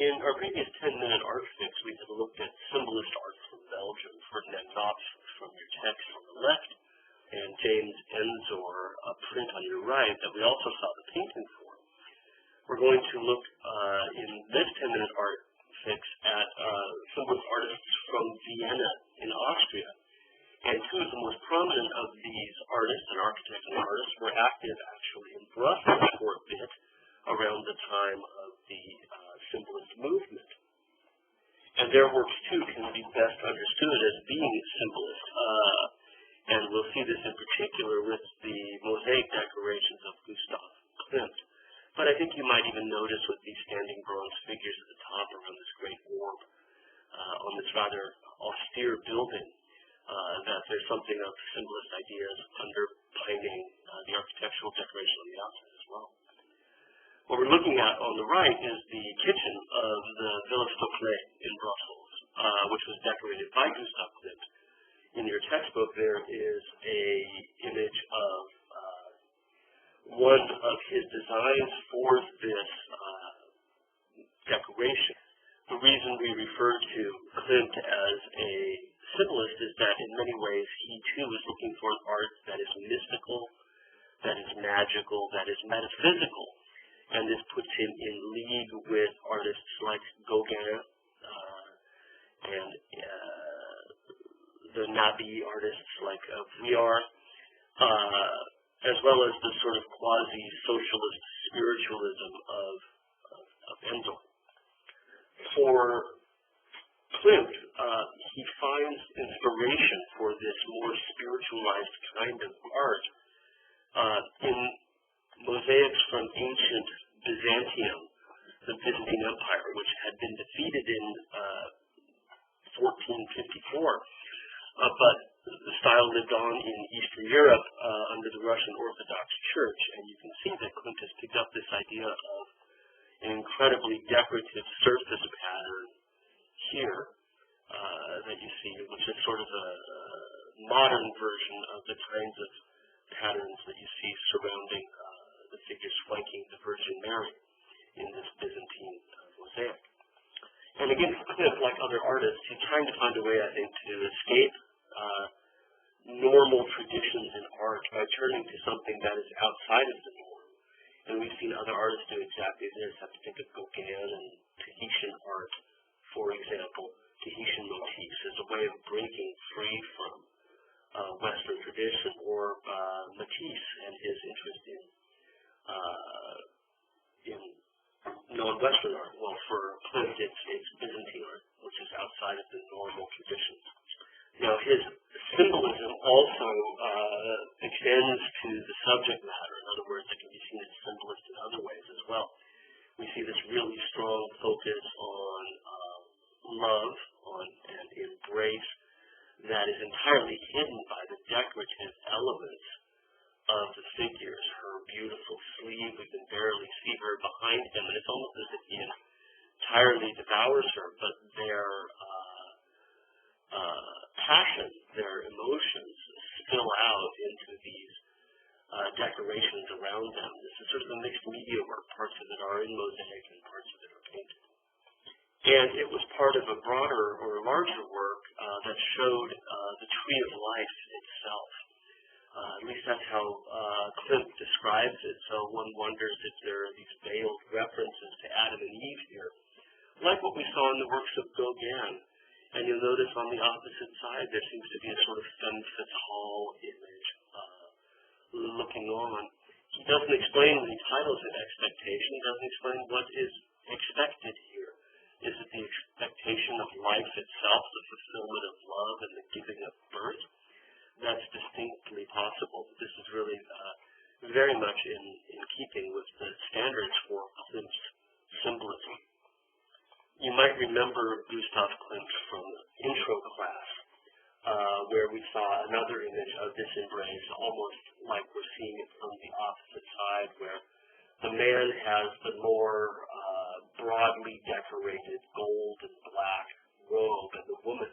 In our previous 10-minute art fix, we had looked at symbolist art from Belgium, Ferdinand Knops from your text on the left, and James Enzor, a print on your right that we also saw the painting for. We're going to look in this 10-minute art fix at symbolist artists from Vienna in Austria. And two of the most prominent of these artists and architects and artists were active actually in Brussels for a bit around the time of the symbolist movement. And their works too can be best understood as being symbolist. And we'll see this in particular with the mosaic decorations of Gustav Klimt. But I think you might even notice with these standing bronze figures at the top around this great orb on this rather austere building, that there's something of symbolist ideas underpinning the architectural decoration on the outside as well. What we're looking at on the right is the kitchen of the Villa Stoclet in Brussels, which was decorated by Gustav Klimt. In your textbook, there is an image of one of his designs for this decoration. The reason we refer to Klimt as a symbolist is that in many ways he too is looking for an art that is mystical, that is magical, that is metaphysical. And this puts him in league with artists like Gauguin and the Nabi artists like Vuillard, as well as the sort of quasi-socialist spiritualism of Enzor. For Klimt, he finds inspiration for this more spiritualized kind of art in mosaics from ancient Byzantium, the Byzantine Empire, which had been defeated in 1454. But the style lived on in Eastern Europe under the Russian Orthodox Church, and you can see that Klimt has picked up this idea of an incredibly decorative surface pattern here that you see, which is sort of a modern version of the kinds of patterns that you see surrounding the figures flanking the Virgin Mary in this Byzantine mosaic. And again, Klimt, like other artists, he's trying to find a way, I think, to escape normal traditions in art by turning to something that is outside of the norm. And we've seen other artists do exactly this. I have to think of Gauguin and Tahitian art, for example. Tahitian motifs as a way of breaking free from Western tradition, or Matisse and his interest in non-Western art. Well, for Klimt, it's Byzantine art, which is outside of the normal traditions. Now, his symbolism also extends to the subject matter. In other words, it can be seen as symbolist in other ways as well. We see this really strong focus on love, on an embrace that is entirely hidden by the decorative elements of the figures. Her beautiful sleeve, we can barely see her behind him, and it's almost as if he entirely devours her, but their passion, their emotions spill out into these decorations around them. This is sort of a mixed media work. Parts of it are in mosaic and parts of it are painted. And it was part of a broader or larger work that showed the tree of life itself. At least that's how Klimt describes it. So one wonders if there are these veiled references to Adam and Eve here, like what we saw in the works of Gauguin. And you'll notice on the opposite side there seems to be a sort of femme fatale image looking on. He doesn't explain when he titles it expectation. He doesn't explain what is expected here. Is it the expectation of life itself, the fulfillment of love and the giving of birth? That's distinctly possible. This is really very much in keeping with the standards for Klimt's symbolism. You might remember Gustav Klimt from intro class, where we saw another image of this embrace, almost like we're seeing it from the opposite side, where the man has the more broadly decorated gold and black robe, and the woman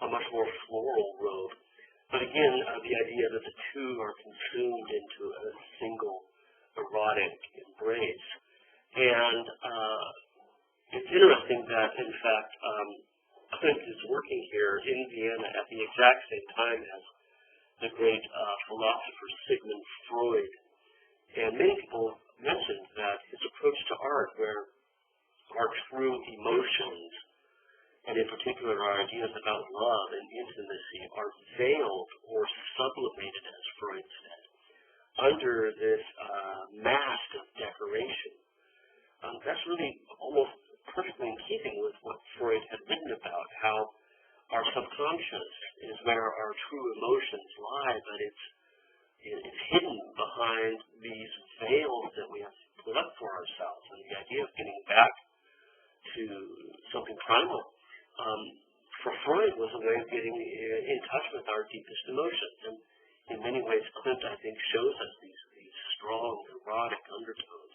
a much more floral robe. But again, the idea that the two are consumed into a single erotic embrace. And It's interesting that, in fact, Klimt is working here in Vienna at the exact same time as the great philosopher Sigmund Freud. And many people mentioned that his approach to art, where our true emotions, and in particular our ideas about love and intimacy, are veiled or sublimated, as Freud said, under this mask of decoration. That's really almost perfectly in keeping with what Freud had written about, how our subconscious is where our true emotions lie, but it's hidden behind these veils that we have put up for ourselves. And the idea of getting back to something primal, for Freud, was a way of getting in touch with our deepest emotions. And in many ways, Klimt, I think, shows us these strong, erotic undertones,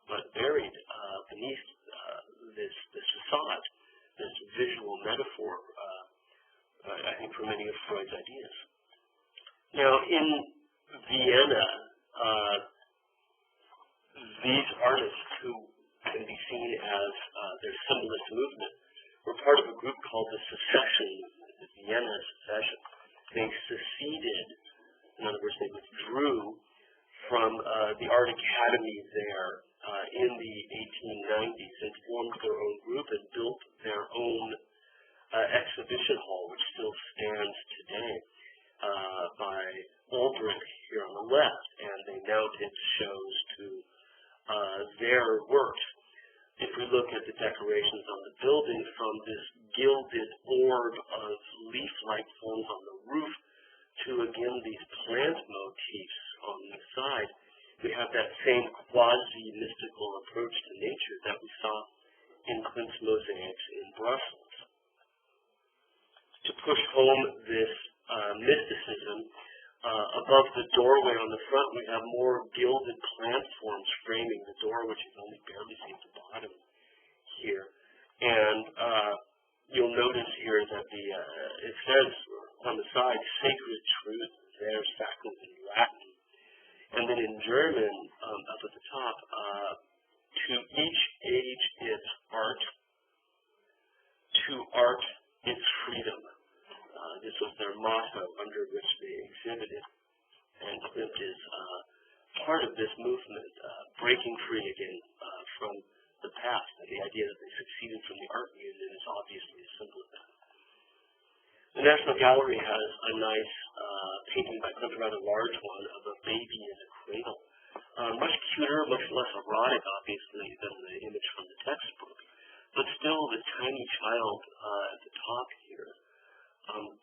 but buried beneath this facade, this visual metaphor, I think, for many of Freud's ideas. Now, in Vienna, these artists, who can be seen as their symbolist movement, were part of a group called the Secession movement, the Vienna Secession. They seceded, in other words, they withdrew from the art academy there in the 1890s and formed their own group and built their own exhibition hall, which still stands today by Albrecht here on the left, and they mounted shows to their works. If we look at the decorations on the building, from this gilded orb of leaf-like forms on the roof to, again, these plant motifs on the side, we have that same quasi-mystical approach to nature that we saw in Klimt's mosaics in Brussels. To push home this mysticism, above the doorway on the front, we have more gilded plant forms framing the door, which you can only barely see at the bottom here. And you'll notice here that it says on the side, sacred truth, there, sacred in Latin. And then in German, up at the top, to each age its art, to art its freedom. This was their motto under which they exhibited. And Klimt is part of this movement, breaking free again from the past. And the idea that they succeeded from the art movement is obviously a symbol of that. The National Gallery has a nice painting by Klimt, a rather large one, of a baby in a cradle. Much cuter, much less erotic, obviously, than the image from the textbook. But still, the tiny child at the top here,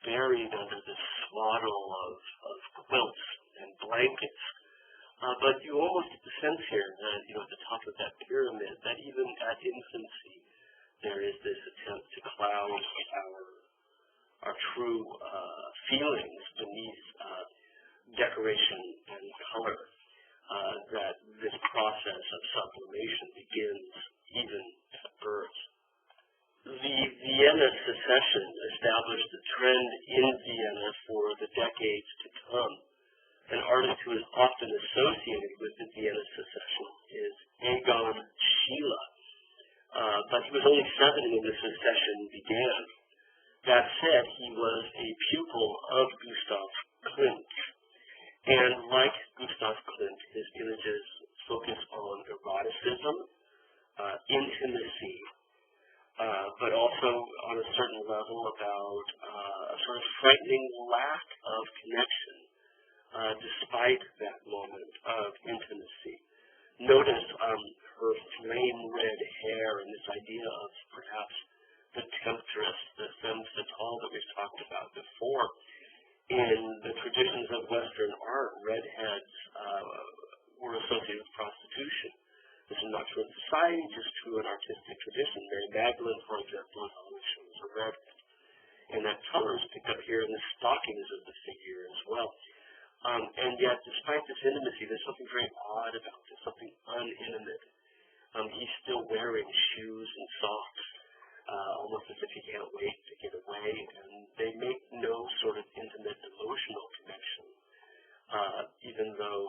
buried under this swaddle of quilts and blankets. But you almost get the sense here that, at the top of that pyramid, that even at infancy, there is this attempt to cloud our true feelings beneath decoration and color, that this process of sublimation begins even at birth. The Vienna Secession established a trend in Vienna for the decades to come. An artist who is often associated with the Vienna Secession is Egon Schiele, but he was only 7 when the secession began. That said, he was a pupil of Gustav Klimt, and like Gustav Klimt, his images focus on eroticism, intimacy, but also on a certain level about a sort of frightening lack of connection, despite that moment of intimacy. Notice her flame red hair and this idea of perhaps the temptress, the femme fatale that we've talked about before. In the traditions of Western art, redheads were associated with prostitution. This is not true in society, just true in artistic tradition. Mary Magdalene, for example, is always shown as a redhead. And that color is picked up here in the stockings of the figure as well. And yet, despite this intimacy, there's something very odd about this, something unintimate. He's still wearing shoes and socks, almost as if he can't wait to get away, and they make no sort of intimate emotional connection, even though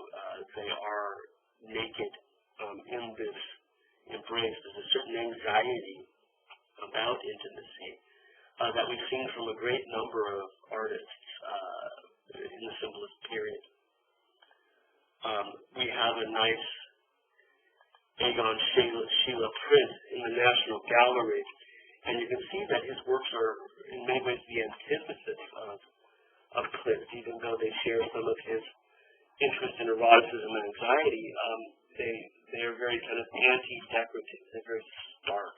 they are naked in this embrace. There's a certain anxiety about intimacy that we've seen from a great number of artists in the symbolist period. We have a nice Egon Schiele print in the National Gallery, and you can see that his works are in many ways the antithesis of Klimt, even though they share some of his interest in eroticism and anxiety. They are very kind of anti-decorative. They're very stark.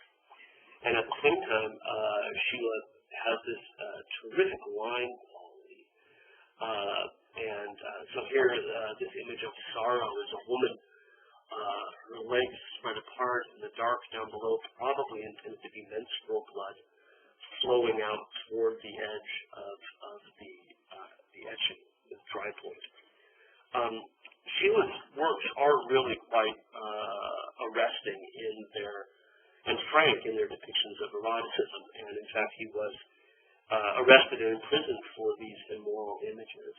And at the same time, Schiele has this terrific line quality. So here, this image of sorrow is a woman, her legs spread apart in the dark down below, probably intended to be menstrual blood flowing out toward the edge of the etching, the dry point. Schiele's works are really quite arresting and frank in their depictions of eroticism, and in fact he was arrested and imprisoned for these immoral images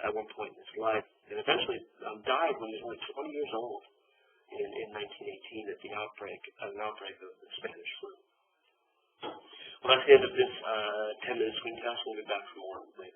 at one point in his life, and eventually died when he was only 20 years old in 1918 at an outbreak of the Spanish flu. Well, that's the end of this 10-minute screencast. We'll be back for more later.